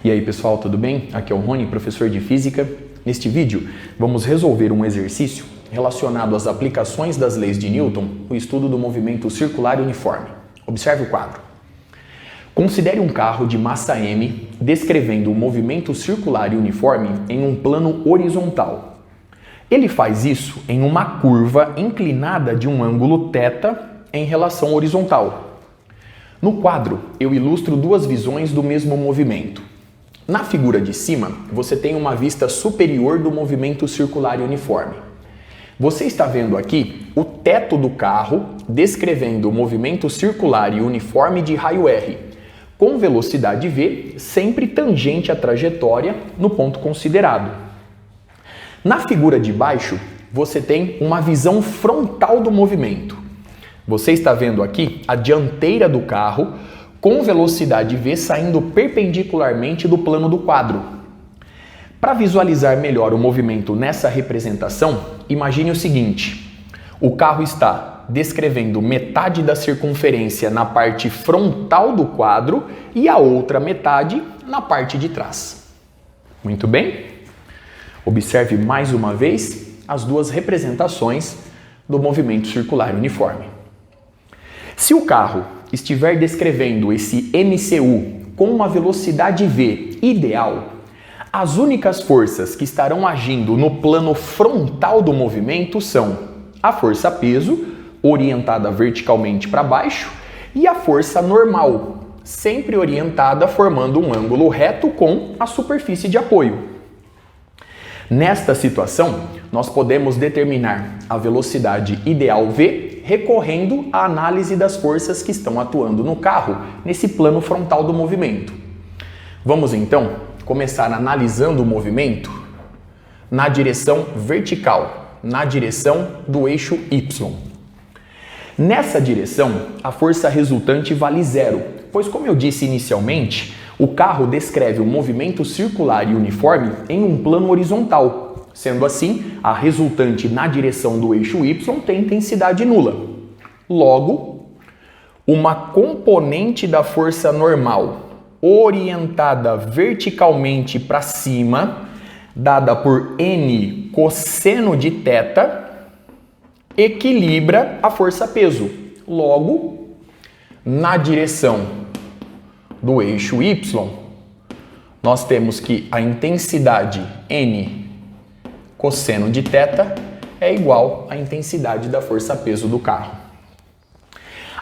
E aí pessoal, tudo bem? Aqui é o Rony, professor de Física. Neste vídeo, vamos resolver um exercício relacionado às aplicações das leis de Newton, o estudo do movimento circular uniforme. Observe o quadro. Considere um carro de massa m descrevendo o movimento circular e uniforme em um plano horizontal. Ele faz isso em uma curva inclinada de um ângulo θ em relação horizontal. No quadro, eu ilustro duas visões do mesmo movimento. Na figura de cima, você tem uma vista superior do movimento circular e uniforme. Você está vendo aqui o teto do carro descrevendo o movimento circular e uniforme de raio R, com velocidade v sempre tangente à trajetória no ponto considerado. Na figura de baixo, você tem uma visão frontal do movimento. Você está vendo aqui a dianteira do carro com velocidade v saindo perpendicularmente do plano do quadro. Para visualizar melhor o movimento nessa representação, imagine o seguinte: o carro está descrevendo metade da circunferência na parte frontal do quadro e a outra metade na parte de trás. Muito bem? Observe mais uma vez as duas representações do movimento circular uniforme. Se o carro estiver descrevendo esse MCU com uma velocidade v ideal, as únicas forças que estarão agindo no plano frontal do movimento são a força peso, orientada verticalmente para baixo, e a força normal, sempre orientada formando um ângulo reto com a superfície de apoio. Nesta situação, nós podemos determinar a velocidade ideal v recorrendo à análise das forças que estão atuando no carro nesse plano frontal do movimento. Vamos então começar analisando o movimento na direção vertical, na direção do eixo Y. Nessa direção, a força resultante vale zero, pois, como eu disse inicialmente, o carro descreve um movimento circular e uniforme em um plano horizontal. Sendo assim, a resultante na direção do eixo Y tem intensidade nula. Logo, uma componente da força normal orientada verticalmente para cima, dada por n cosseno de θ, equilibra a força peso. Logo, na direção do eixo Y, nós temos que a intensidade n cosseno de θ é igual à intensidade da força peso do carro.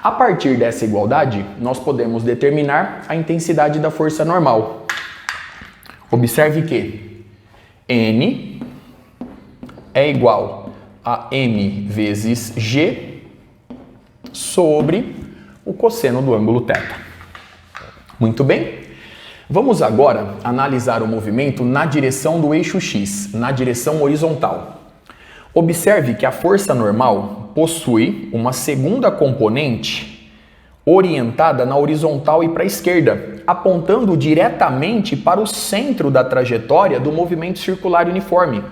A partir dessa igualdade, nós podemos determinar a intensidade da força normal. Observe que N é igual a M vezes G sobre o cosseno do ângulo θ. Muito bem? Vamos agora analisar o movimento na direção do eixo X, na direção horizontal. Observe que a força normal possui uma segunda componente orientada na horizontal e para a esquerda, apontando diretamente para o centro da trajetória do movimento circular uniforme.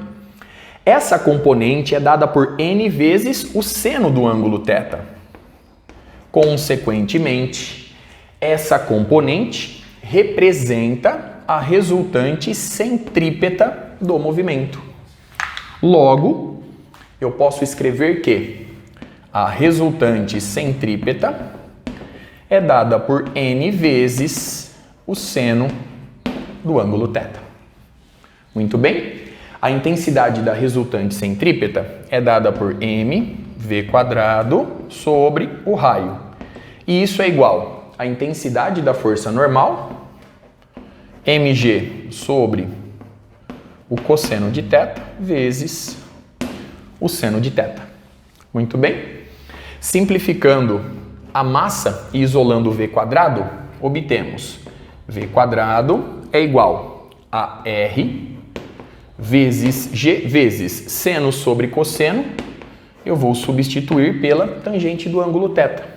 Essa componente é dada por n vezes o seno do ângulo θ. Consequentemente, essa componente representa a resultante centrípeta do movimento. Logo, eu posso escrever que a resultante centrípeta é dada por n vezes o seno do ângulo θ. Muito bem? A intensidade da resultante centrípeta é dada por mv² sobre o raio. E isso é igual à intensidade da força normal, mg sobre o cosseno de θ vezes o seno de θ. Muito bem? Simplificando a massa e isolando o v², obtemos v² é igual a r vezes g vezes seno sobre cosseno. Eu vou substituir pela tangente do ângulo θ.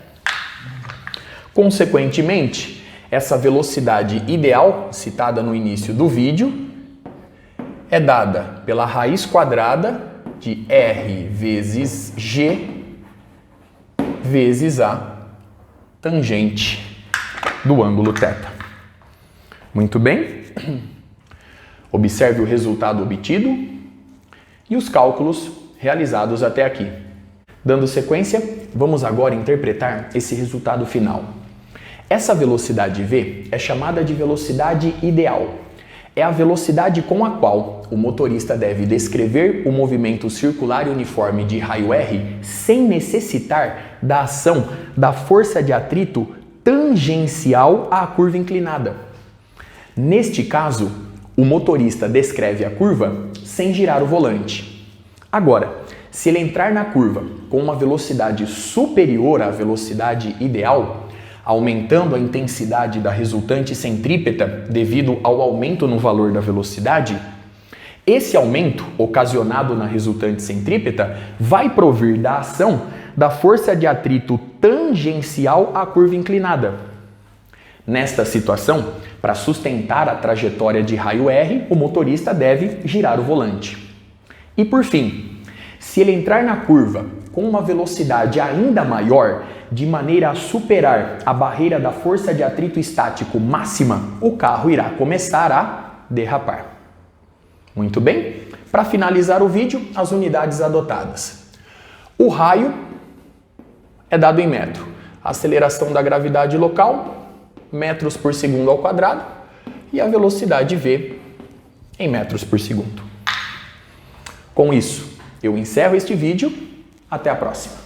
Consequentemente, essa velocidade ideal, citada no início do vídeo, é dada pela raiz quadrada de r vezes g vezes a tangente do ângulo θ. Muito bem? Observe o resultado obtido e os cálculos realizados até aqui. Dando sequência, vamos agora interpretar esse resultado final. Essa velocidade V é chamada de velocidade ideal. É a velocidade com a qual o motorista deve descrever o movimento circular uniforme de raio R sem necessitar da ação da força de atrito tangencial à curva inclinada. Neste caso, o motorista descreve a curva sem girar o volante. Agora, se ele entrar na curva com uma velocidade superior à velocidade ideal, aumentando a intensidade da resultante centrípeta devido ao aumento no valor da velocidade, esse aumento, ocasionado na resultante centrípeta, vai provir da ação da força de atrito tangencial à curva inclinada. Nesta situação, para sustentar a trajetória de raio R, o motorista deve girar o volante. E por fim, se ele entrar na curva com uma velocidade ainda maior, de maneira a superar a barreira da força de atrito estático máxima, o carro irá começar a derrapar. Muito bem, para finalizar o vídeo, as unidades adotadas. O raio é dado em metro. A aceleração da gravidade local, metros por segundo ao quadrado, e a velocidade V em metros por segundo. Com isso, eu encerro este vídeo. Até a próxima.